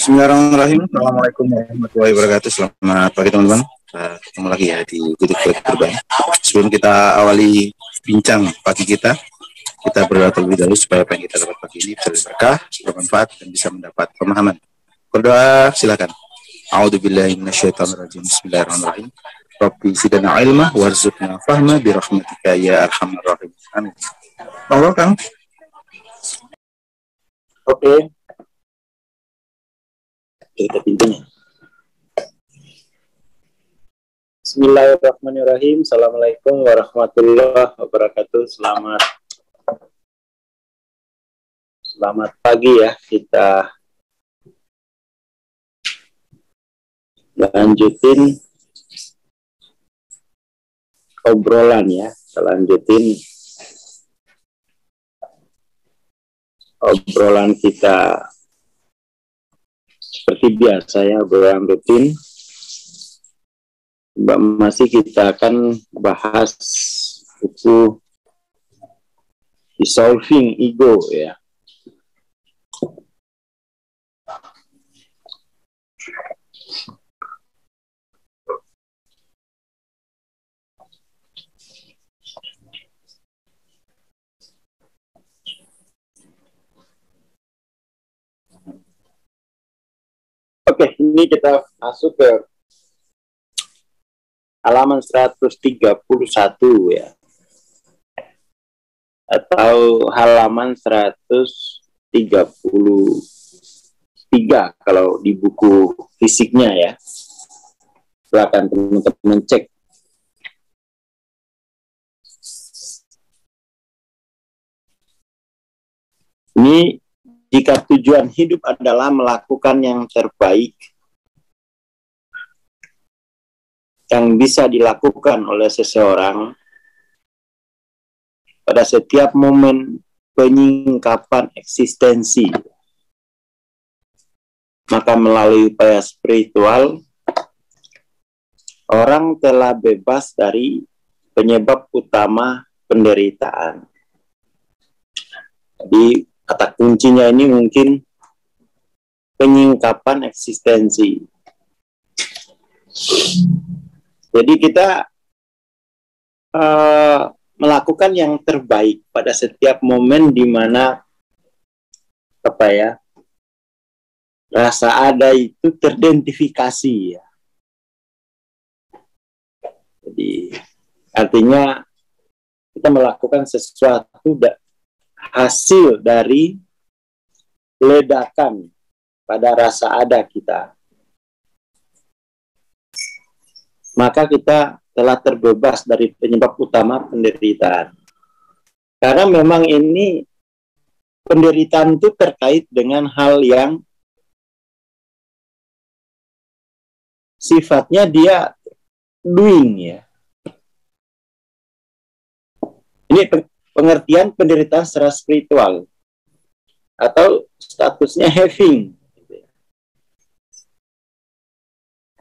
Bismillahirrahmanirrahim. Assalamualaikum warahmatullahi wabarakatuh. Selamat pagi teman-teman. Ketemu lagi ya di Titik Terbang. Sebelum kita awali bincang pagi kita berdoa terlebih dahulu supaya apa yang kita dapat pagi ini bisa berkah, bermanfaat, dan bisa mendapat pemahaman. Berdoa silakan. A'udzubillahi minasyaitonirrajim. Bismillahirrahmanirrahim. Rabbi zidna ilma warzuqna fahma birahmatika ya arhamar rahimin. Amin. Monggo Kang. Oke. Kita pintunya. Bismillahirrahmanirrahim. Assalamualaikum warahmatullahi wabarakatuh. Selamat pagi ya. Kita lanjutin obrolan ya. Obrolan kita seperti biasa ya, obrolan rutin. Masih kita akan bahas buku Dissolving Ego ya. Oke, ini kita masuk ke halaman 131 ya. Atau halaman 133 kalau di buku fisiknya ya. Silakan teman-teman cek. Ini jika tujuan hidup adalah melakukan yang terbaik yang bisa dilakukan oleh seseorang pada setiap momen penyingkapan eksistensi, maka melalui upaya spiritual, orang telah bebas dari penyebab utama penderitaan. Jadi kata kuncinya ini mungkin penyingkapan eksistensi. Jadi kita melakukan yang terbaik pada setiap momen di mana rasa ada itu teridentifikasi ya. Jadi artinya kita melakukan sesuatu hasil dari ledakan pada rasa ada kita, maka kita telah terbebas dari penyebab utama penderitaan. Karena memang ini penderitaan itu terkait dengan hal yang sifatnya dia doing ya. Ini pengertian penderitaan secara spiritual atau statusnya having,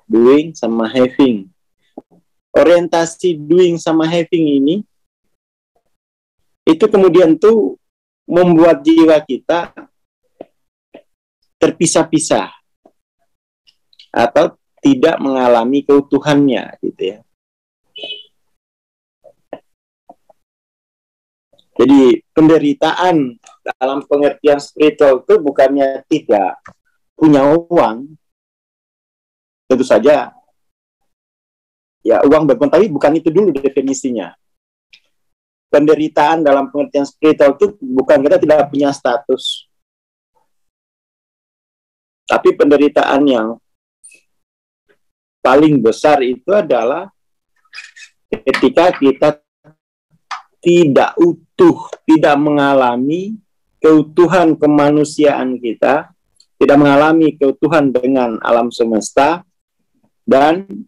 doing sama having. Orientasi doing sama having ini itu kemudian tuh membuat jiwa kita terpisah-pisah atau tidak mengalami keutuhannya gitu ya. Jadi penderitaan dalam pengertian spiritual itu bukannya tidak punya uang. Tentu saja ya uang berpon, tapi bukan itu dulu definisinya. Penderitaan dalam pengertian spiritual itu bukan kita tidak punya status. Tapi penderitaan yang paling besar itu adalah ketika kita tidak utuh, tidak mengalami keutuhan kemanusiaan kita, tidak mengalami keutuhan dengan alam semesta, dan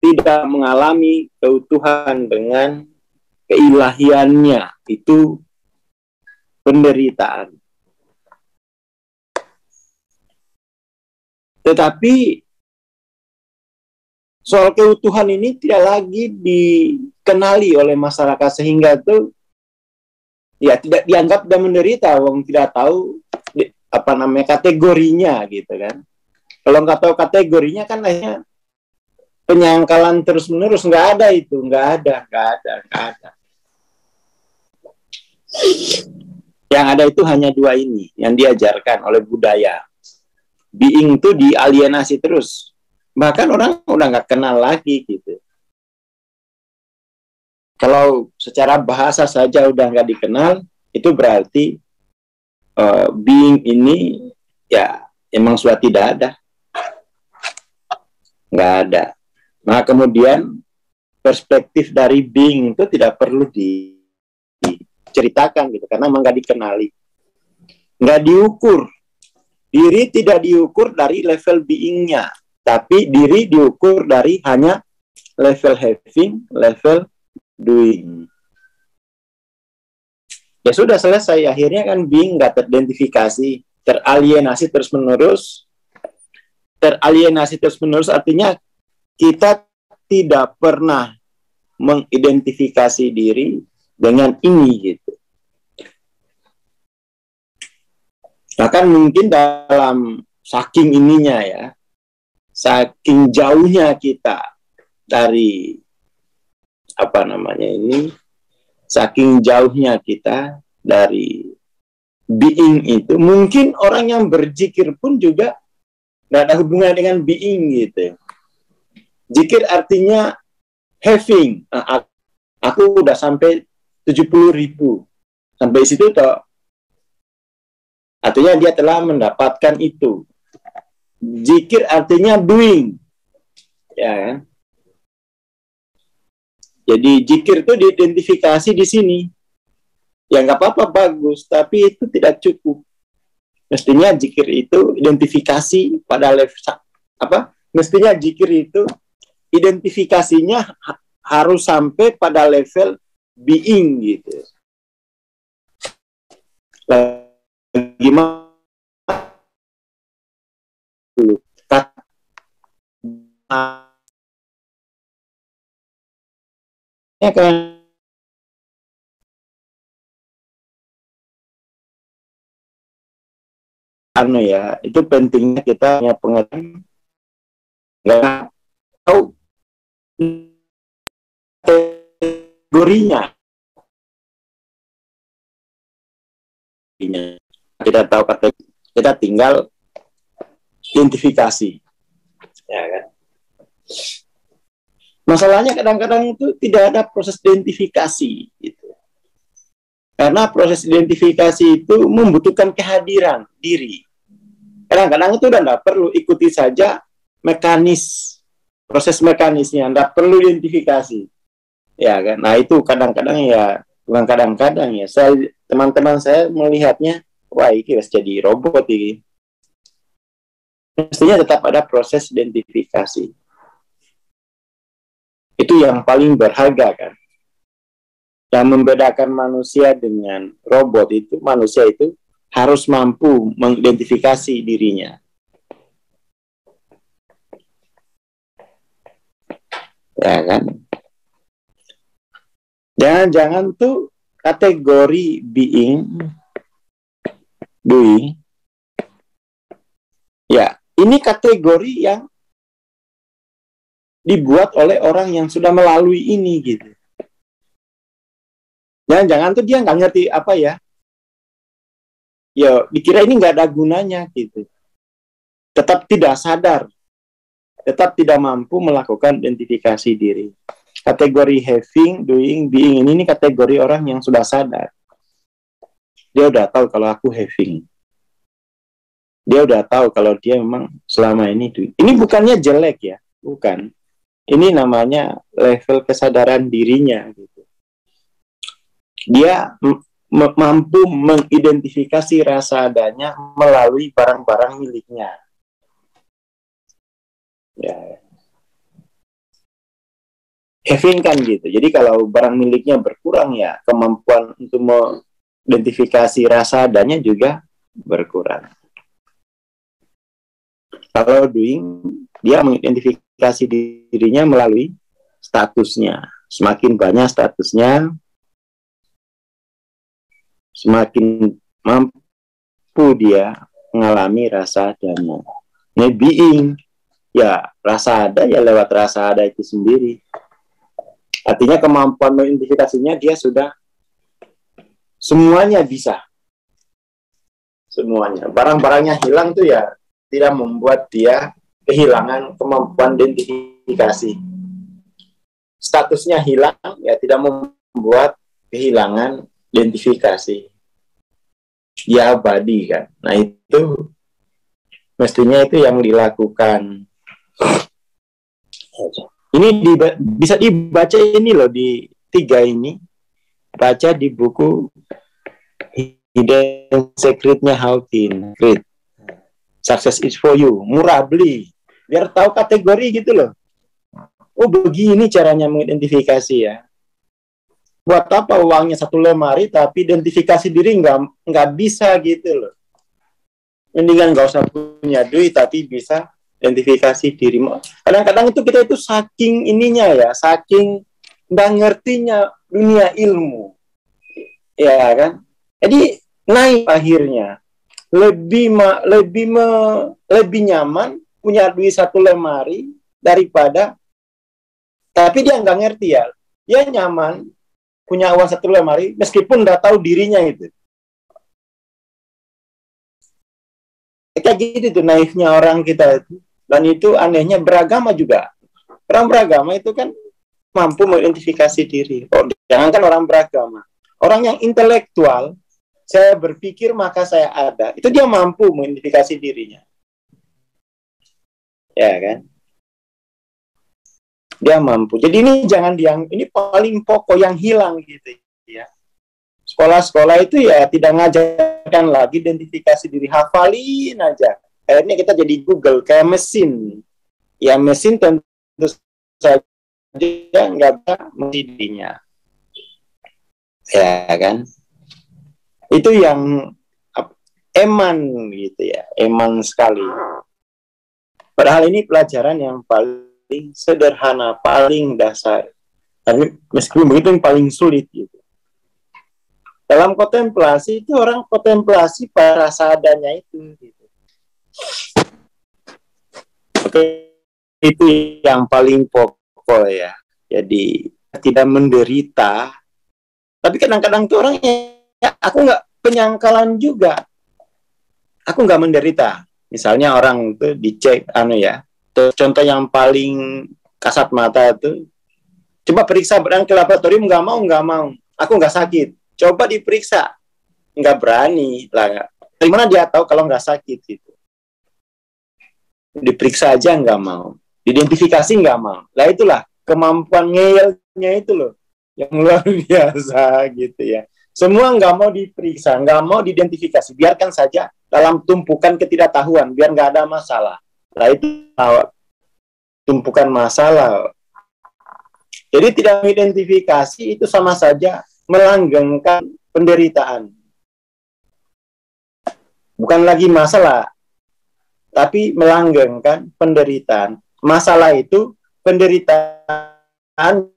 tidak mengalami keutuhan dengan keilahiannya. Itu penderitaan. Tetapi soal keutuhan ini tidak lagi dikenali oleh masyarakat sehingga itu ya tidak dianggap dan menderita. Wong tidak tahu apa namanya, kategorinya gitu kan. Kalau nggak tahu kategorinya kan hanya penyangkalan terus menerus, nggak ada itu, nggak ada. Yang ada itu hanya dua ini yang diajarkan oleh budaya. Being itu dialienasi terus, bahkan orang udah nggak kenal lagi gitu. Kalau secara bahasa saja udah nggak dikenal, itu berarti being ini ya emang sudah tidak ada, nggak ada. Nah kemudian perspektif dari being itu tidak perlu diceritakan gitu, karena emang nggak dikenali, nggak diukur. Diri tidak diukur dari level being-nya, tapi diri diukur dari hanya level having, level doing. Ya sudah selesai, akhirnya kan being nggak teridentifikasi, teralienasi terus-menerus. Teralienasi terus-menerus artinya kita tidak pernah mengidentifikasi diri dengan ini gitu. Bahkan mungkin dalam saking ininya ya, saking jauhnya kita dari apa namanya ini, saking jauhnya kita dari being itu, mungkin orang yang berzikir pun juga nggak ada hubungan dengan being gitu. Zikir artinya having. Nah, aku udah sampai 70.000, sampai situ toh. Artinya dia telah mendapatkan itu. Zikir artinya doing, ya kan? Jadi zikir itu diidentifikasi di sini. Ya nggak apa-apa, bagus, tapi itu tidak cukup. Mestinya zikir itu identifikasi pada level apa? Mestinya zikir itu identifikasinya harus sampai pada level being gitu. Gimana dulu? Ya kan, ya itu pentingnya kita punya pengetahuan, nggak tahu kategorinya. Kita tahu kategori, kita tinggal identifikasi, ya kan. Masalahnya kadang-kadang itu tidak ada proses identifikasi gitu. Karena proses identifikasi itu membutuhkan kehadiran diri. Kadang-kadang itu udah nggak perlu, ikuti saja proses mekanisnya, nggak perlu identifikasi, ya kan. Nah itu kadang-kadang ya, bukan kadang-kadang ya, teman-teman saya melihatnya, wah ini harus jadi robot ini. Mestinya tetap ada proses identifikasi. Itu yang paling berharga kan. Yang membedakan manusia dengan robot itu, manusia itu harus mampu mengidentifikasi dirinya. Ya kan? Jangan-jangan tuh kategori being, doing, ya ini kategori yang dibuat oleh orang yang sudah melalui ini gitu. Jangan-jangan tuh dia nggak ngerti apa ya. Ya dikira ini nggak ada gunanya gitu. Tetap tidak sadar, tetap tidak mampu melakukan identifikasi diri. Kategori having, doing, being ini kategori orang yang sudah sadar. Dia udah tahu kalau aku having. Dia udah tahu kalau dia memang selama ini doing. Ini bukannya jelek ya, bukan. Ini namanya level kesadaran dirinya gitu. Dia mampu mengidentifikasi rasa adanya melalui barang-barang miliknya. Ya. Having kan gitu. Jadi kalau barang miliknya berkurang ya kemampuan untuk mengidentifikasi rasa adanya juga berkurang. Kalau doing, dia mengidentifikasi dirinya melalui statusnya. Semakin banyak statusnya, semakin mampu dia mengalami rasa dana. Nah, being, ya rasa ada ya lewat rasa ada itu sendiri. Artinya kemampuan mengidentifikasinya dia sudah semuanya bisa. Semuanya. Barang-barangnya hilang tuh ya tidak membuat dia kehilangan kemampuan identifikasi. Statusnya hilang ya tidak membuat kehilangan identifikasi. Ya abadi kan. Nah itu mestinya itu yang dilakukan. Ini bisa dibaca ini loh di 3 ini. Baca di buku Hidden Secretnya Hawking. Great. Success is for you. Murah beli. Biar tahu kategori gitu loh. Oh begini caranya mengidentifikasi ya. Buat apa uangnya 1 lemari tapi identifikasi diri nggak bisa gitu loh. Mendingan nggak usah punya duit tapi bisa identifikasi diri. Kadang-kadang itu kita itu saking ininya ya, saking nggak ngertinya dunia ilmu, ya kan? Jadi naik akhirnya lebih nyaman punya duit 1 lemari daripada, tapi dia nggak ngerti ya, dia nyaman punya uang 1 lemari meskipun nggak tahu dirinya itu. Kayak gitu tuh naifnya orang kita itu. Dan itu anehnya beragama juga. Orang beragama itu kan mampu mengidentifikasi diri. Oh, jangankan orang beragama. Orang yang intelektual, saya berpikir maka saya ada. Itu dia mampu mengidentifikasi dirinya. Ya kan? Dia mampu. Jadi ini jangan ini paling pokok yang hilang gitu ya. Sekolah-sekolah itu ya tidak ngajarkan lagi identifikasi diri, hafalin aja. Akhirnya kita jadi Google kayak mesin. Ya mesin tentu saja nggak bisa dirinya. Ya kan? Itu yang eman gitu ya, eman sekali. Padahal ini pelajaran yang paling sederhana, paling dasar. Tapi meskipun begitu yang paling sulit gitu. Dalam kontemplasi itu orang kontemplasi para sadanya itu. Gitu. Oke, itu yang paling pokok ya. Jadi tidak menderita. Tapi kadang-kadang tuh orang ya, aku nggak penyangkalan juga. Aku nggak menderita. Misalnya orang itu dicek, ya. Contoh yang paling kasat mata itu, coba periksa berang ke laboratorium, nggak mau. Aku nggak sakit. Coba diperiksa, nggak berani lah. Dari mana dia tahu kalau nggak sakit gitu? Diperiksa aja nggak mau, identifikasi nggak mau. Lah itulah kemampuan ngeyelnya itu loh yang luar biasa gitu ya. Semua nggak mau diperiksa, nggak mau diidentifikasi, biarkan saja dalam tumpukan ketidaktahuan, biar nggak ada masalah. Lah itu tumpukan masalah. Jadi tidak mengidentifikasi itu sama saja melanggengkan penderitaan. Bukan lagi masalah, tapi melanggengkan penderitaan. Masalah itu penderitaan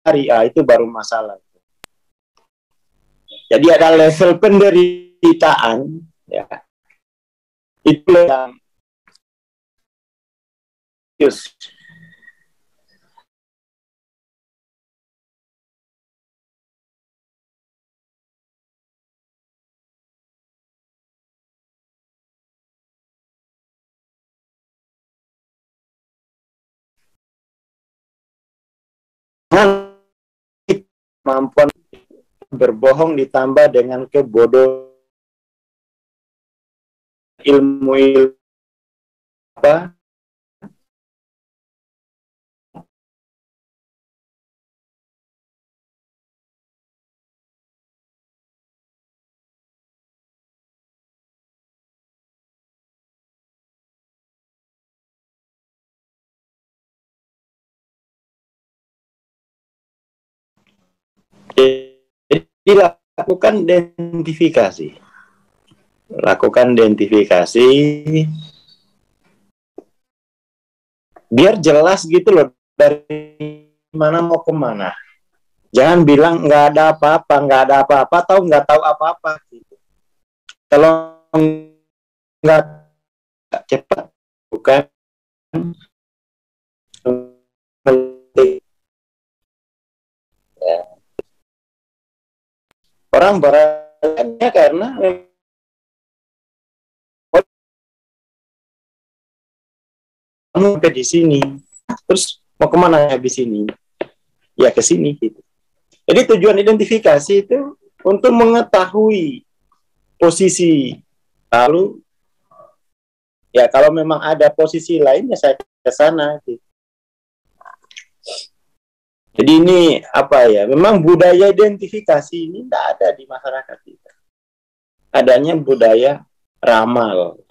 syariah itu baru masalah. Jadi ada level penderitaan, ya. Itu yang kemampuan berbohong ditambah dengan kebodohan ilmu apa jadi lakukan identifikasi biar jelas gitu loh dari mana mau kemana. Jangan bilang nggak ada apa-apa atau nggak tahu apa-apa gitu. Kalau nggak cepat, bukan ya. Orang bertanya karena kamu sampai di sini, terus mau kemana habis ini? Ya ke sini gitu. Jadi tujuan identifikasi itu untuk mengetahui posisi, lalu ya kalau memang ada posisi lain ya saya ke sana gitu. Jadi ini apa ya? Memang budaya identifikasi ini tidak ada di masyarakat kita. Adanya budaya ramal.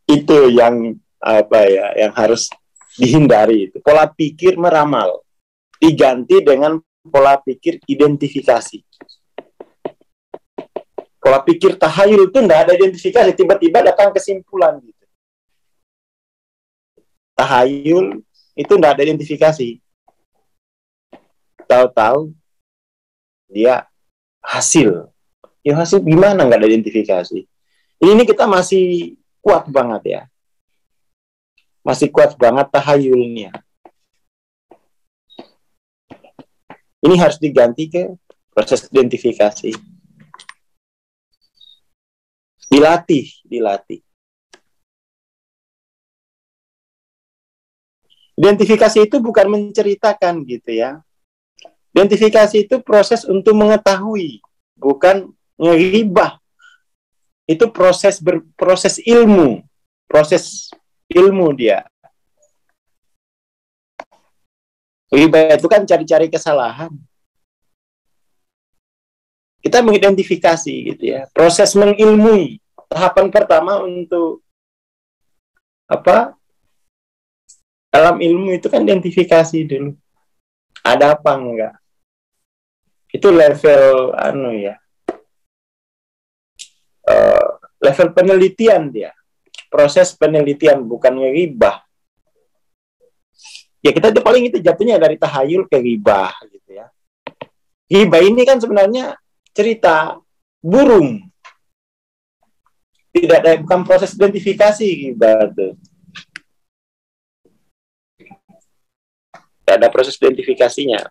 Itu yang apa ya? Yang harus dihindari itu. Pola pikir meramal diganti dengan pola pikir identifikasi. Pola pikir tahayul itu tidak ada identifikasi, tiba-tiba datang kesimpulan gitu. Tahayul itu tidak ada identifikasi. Tahu-tahu dia hasil. Ya hasil gimana nggak ada identifikasi? Ini kita masih kuat banget ya. Masih kuat banget tahayulnya. Ini harus diganti ke proses identifikasi. Dilatih. Identifikasi itu bukan menceritakan gitu ya. Identifikasi itu proses untuk mengetahui, bukan ngeribah. Itu proses ilmu. Proses ilmu dia. Ribah itu kan cari-cari kesalahan. Kita mengidentifikasi gitu ya. Proses mengilmui. Tahapan pertama untuk apa? Dalam ilmu itu kan identifikasi dulu. Ada apa enggak? Itu level level penelitian dia. Proses penelitian bukan ngeribah. Ya kita itu paling itu jatuhnya dari tahayul ke ribah gitu ya. Ribah ini kan sebenarnya cerita burung. Tidak ada, bukan proses identifikasi ribah itu. Tidak ada proses identifikasinya.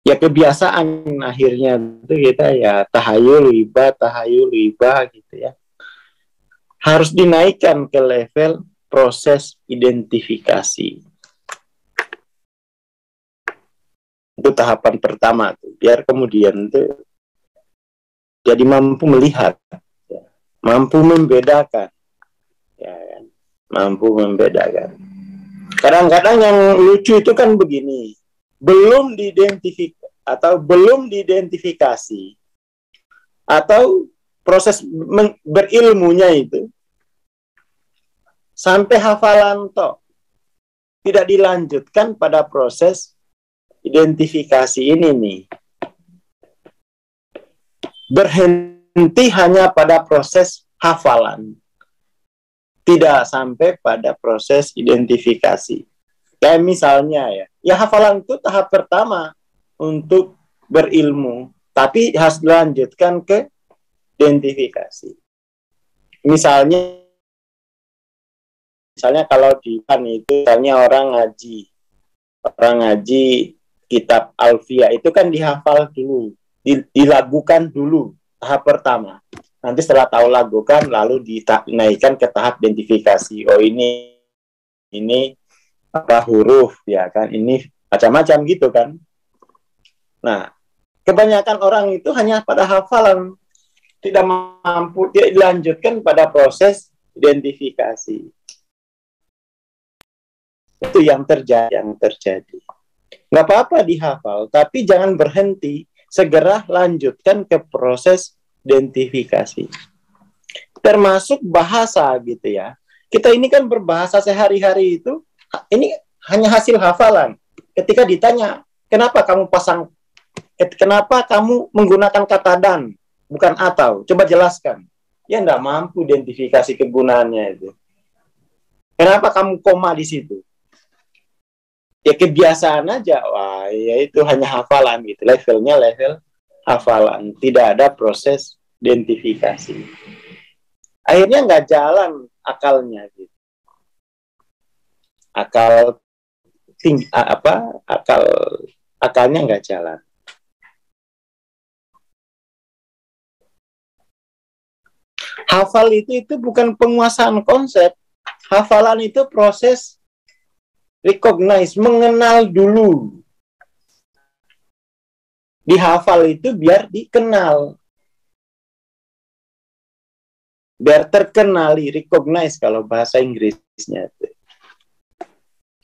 Ya kebiasaan akhirnya itu kita ya tahayul ribah gitu ya. Harus dinaikkan ke level proses identifikasi. Itu tahapan pertama tuh. Biar kemudian tuh jadi mampu melihat, ya. Mampu membedakan, ya kan? Mampu membedakan. Kadang-kadang yang lucu itu kan begini, belum diidentifikasi atau proses berilmunya itu sampai hafalan toh tidak dilanjutkan pada proses identifikasi ini nih. Berhenti hanya pada proses hafalan. Tidak sampai pada proses identifikasi. Kayak misalnya ya hafalan itu tahap pertama untuk berilmu, tapi harus dilanjutkan ke identifikasi. Misalnya kalau di kan itu misalnya orang ngaji kitab Alfiyah itu kan dihafal dulu, dilagukan dulu tahap pertama. Nanti setelah tahu lagukan lalu dinaikkan ke tahap identifikasi. Oh ini apa huruf ya kan, ini macam-macam gitu kan. Nah, kebanyakan orang itu hanya pada hafalan, tidak mampu dilanjutkan pada proses identifikasi. Itu yang terjadi. Nggak apa-apa dihafal, tapi jangan berhenti, segera lanjutkan ke proses identifikasi. Termasuk bahasa gitu ya. Kita ini kan berbahasa sehari-hari itu, ini hanya hasil hafalan. Ketika ditanya, kenapa kamu menggunakan kata dan, bukan atau? Coba jelaskan. Ya nggak mampu identifikasi kegunaannya itu. Kenapa kamu koma di situ? Ya kebiasaan aja. Wah, ya itu hanya hafalan gitu. Levelnya level hafalan, tidak ada proses identifikasi. Akhirnya nggak jalan akalnya gitu. Akalnya nggak jalan. Hafal itu bukan penguasaan konsep. Hafalan itu proses recognize, mengenal dulu. Dihafal itu biar dikenal. Biar terkenali, recognize kalau bahasa Inggrisnya.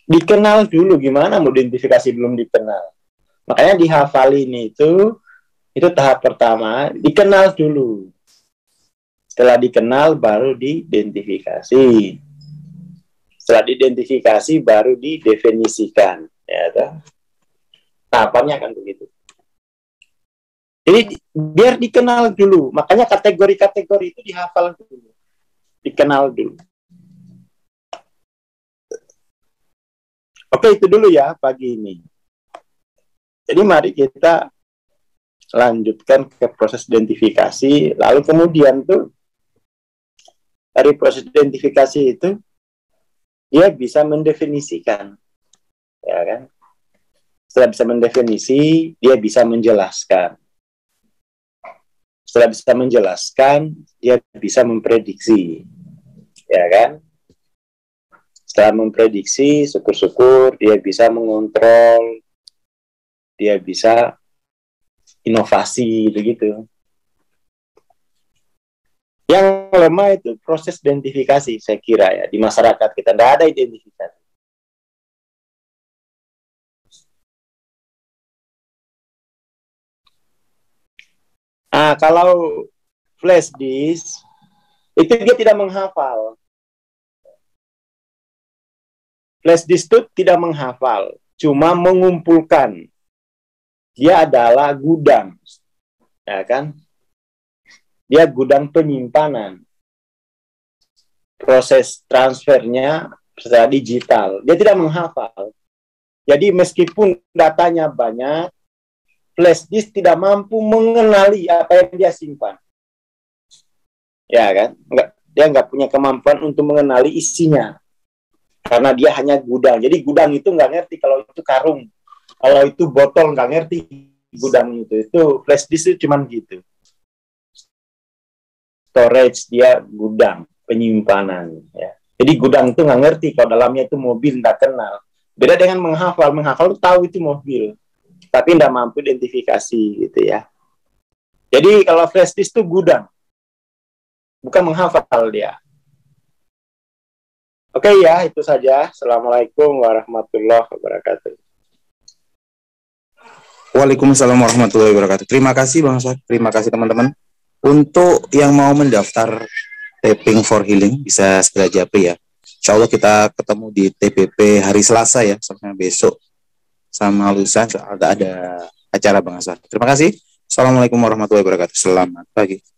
Dikenal dulu, gimana mau identifikasi belum dikenal. Makanya dihafalin itu tahap pertama, dikenal dulu. Setelah dikenal baru diidentifikasi. Setelah diidentifikasi baru didefinisikan. Ya, tahapannya kan begitu. Jadi biar dikenal dulu. Makanya kategori-kategori itu dihafal dulu. Dikenal dulu. Oke, itu dulu ya pagi ini. Jadi mari kita lanjutkan ke proses identifikasi. Lalu kemudian tuh dari proses identifikasi itu dia bisa mendefinisikan. Ya kan? Setelah bisa mendefinisi, dia bisa menjelaskan. Setelah bisa menjelaskan, dia bisa memprediksi. Ya kan? Setelah memprediksi, syukur-syukur dia bisa mengontrol, dia bisa inovasi begitu. Yang lemah itu proses identifikasi, saya kira ya, di masyarakat kita tidak ada identifikasi. Nah, kalau flash disk itu dia tidak menghafal. Flash disk itu tidak menghafal, cuma mengumpulkan. Dia adalah gudang, ya kan? Dia gudang penyimpanan. Proses transfernya secara digital. Dia tidak menghafal. Jadi meskipun datanya banyak, flash disk tidak mampu mengenali apa yang dia simpan. Ya kan? Dia nggak punya kemampuan untuk mengenali isinya. Karena dia hanya gudang. Jadi gudang itu nggak ngerti kalau itu karung. Kalau itu botol nggak ngerti gudang itu. Itu flash disk itu cuman gitu. Storage dia gudang, penyimpanan. Ya. Jadi gudang itu nggak ngerti kalau dalamnya itu mobil, nggak kenal. Beda dengan menghafal. Menghafal itu tahu itu mobil. Tapi tidak mampu identifikasi gitu ya. Jadi kalau flash disk itu gudang, bukan menghafal dia. Oke ya, itu saja. Assalamualaikum warahmatullahi wabarakatuh. Waalaikumsalam warahmatullahi wabarakatuh. Terima kasih Bang Aswad, terima kasih teman-teman. Untuk yang mau mendaftar Tapping for Healing bisa segera japri ya. Insya Allah kita ketemu di TPP hari Selasa ya, sampai besok sama lusa ada acara Bang Aswad. Terima kasih. Assalamualaikum warahmatullahi wabarakatuh. Selamat pagi.